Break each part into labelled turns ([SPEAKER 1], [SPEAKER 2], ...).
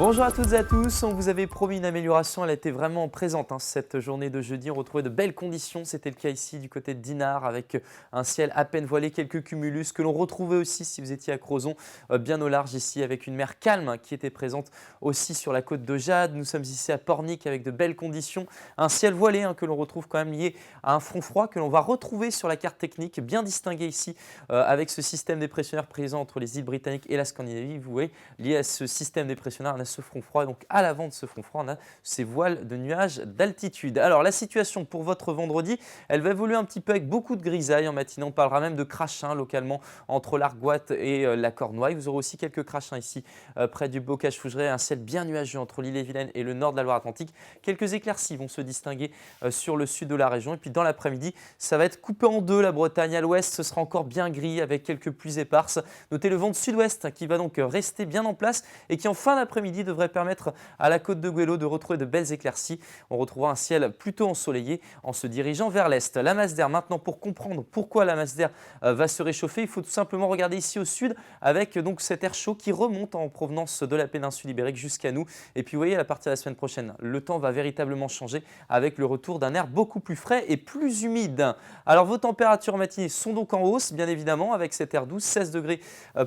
[SPEAKER 1] Bonjour à toutes et à tous, on vous avait promis une amélioration, elle a été vraiment présente cette journée de jeudi. On retrouvait de belles conditions, c'était le cas ici du côté de Dinard avec un ciel à peine voilé, quelques cumulus que l'on retrouvait aussi si vous étiez à Crozon, bien au large ici avec une mer calme qui était présente aussi sur la côte de Jade. Nous sommes ici à Pornic avec de belles conditions, un ciel voilé que l'on retrouve quand même lié à un front froid que l'on va retrouver sur la carte technique, bien distingué ici avec ce système dépressionnaire présent entre les îles britanniques et la Scandinavie. Vous voyez, lié à ce système dépressionnaire, on a ce front froid. Donc à l'avant de ce front froid, on a ces voiles de nuages d'altitude. Alors la situation pour votre vendredi, elle va évoluer un petit peu avec beaucoup de grisailles en matinée. On parlera même de crachins localement entre l'Argoate et la Cornouaille. Vous aurez aussi quelques crachins ici près du Bocage-Fougeray. Un ciel bien nuageux entre l'Ille-et-Vilaine et le nord de la Loire-Atlantique. Quelques éclaircies vont se distinguer sur le sud de la région. Et puis dans l'après-midi, ça va être coupé en deux. La Bretagne à l'ouest, ce sera encore bien gris avec quelques pluies éparses. Notez le vent de sud-ouest qui va donc rester bien en place et qui en fin d'après-midi devrait permettre à la côte de Goëlo de retrouver de belles éclaircies. On retrouvera un ciel plutôt ensoleillé en se dirigeant vers l'est. La masse d'air maintenant, pour comprendre pourquoi la masse d'air va se réchauffer, il faut tout simplement regarder ici au sud avec donc cet air chaud qui remonte en provenance de la péninsule ibérique jusqu'à nous. Et puis vous voyez, à partir de la semaine prochaine, le temps va véritablement changer avec le retour d'un air beaucoup plus frais et plus humide. Alors vos températures matinées sont donc en hausse, bien évidemment, avec cet air doux, 16 degrés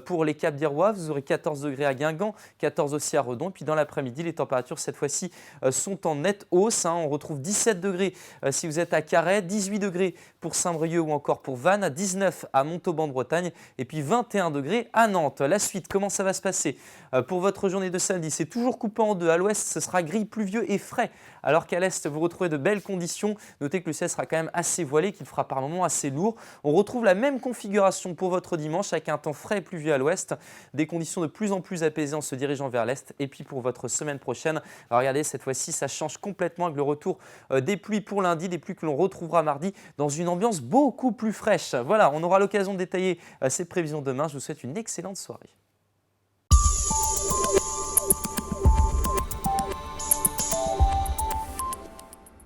[SPEAKER 1] pour les Caps d'Irois, vous aurez 14 degrés à Guingamp, 14 aussi à Redon. Puis dans l'après-midi, les températures cette fois-ci sont en nette hausse. On retrouve 17 degrés si vous êtes à Carhaix, 18 degrés pour Saint-Brieuc ou encore pour Vannes, 19 à Montauban de Bretagne et puis 21 degrés à Nantes. La suite, comment ça va se passer pour votre journée de samedi? C'est toujours coupé en deux. À l'ouest, ce sera gris, pluvieux et frais, alors qu'à l'est, vous retrouvez de belles conditions. Notez que le ciel sera quand même assez voilé, qu'il fera par moments assez lourd. On retrouve la même configuration pour votre dimanche avec un temps frais et pluvieux à l'ouest, des conditions de plus en plus apaisées en se dirigeant vers l'est. Et puis pour votre semaine prochaine, alors regardez, cette fois-ci, ça change complètement avec le retour des pluies pour lundi, des pluies que l'on retrouvera mardi dans une ambiance beaucoup plus fraîche. Voilà, on aura l'occasion de détailler ces prévisions demain. Je vous souhaite une excellente soirée.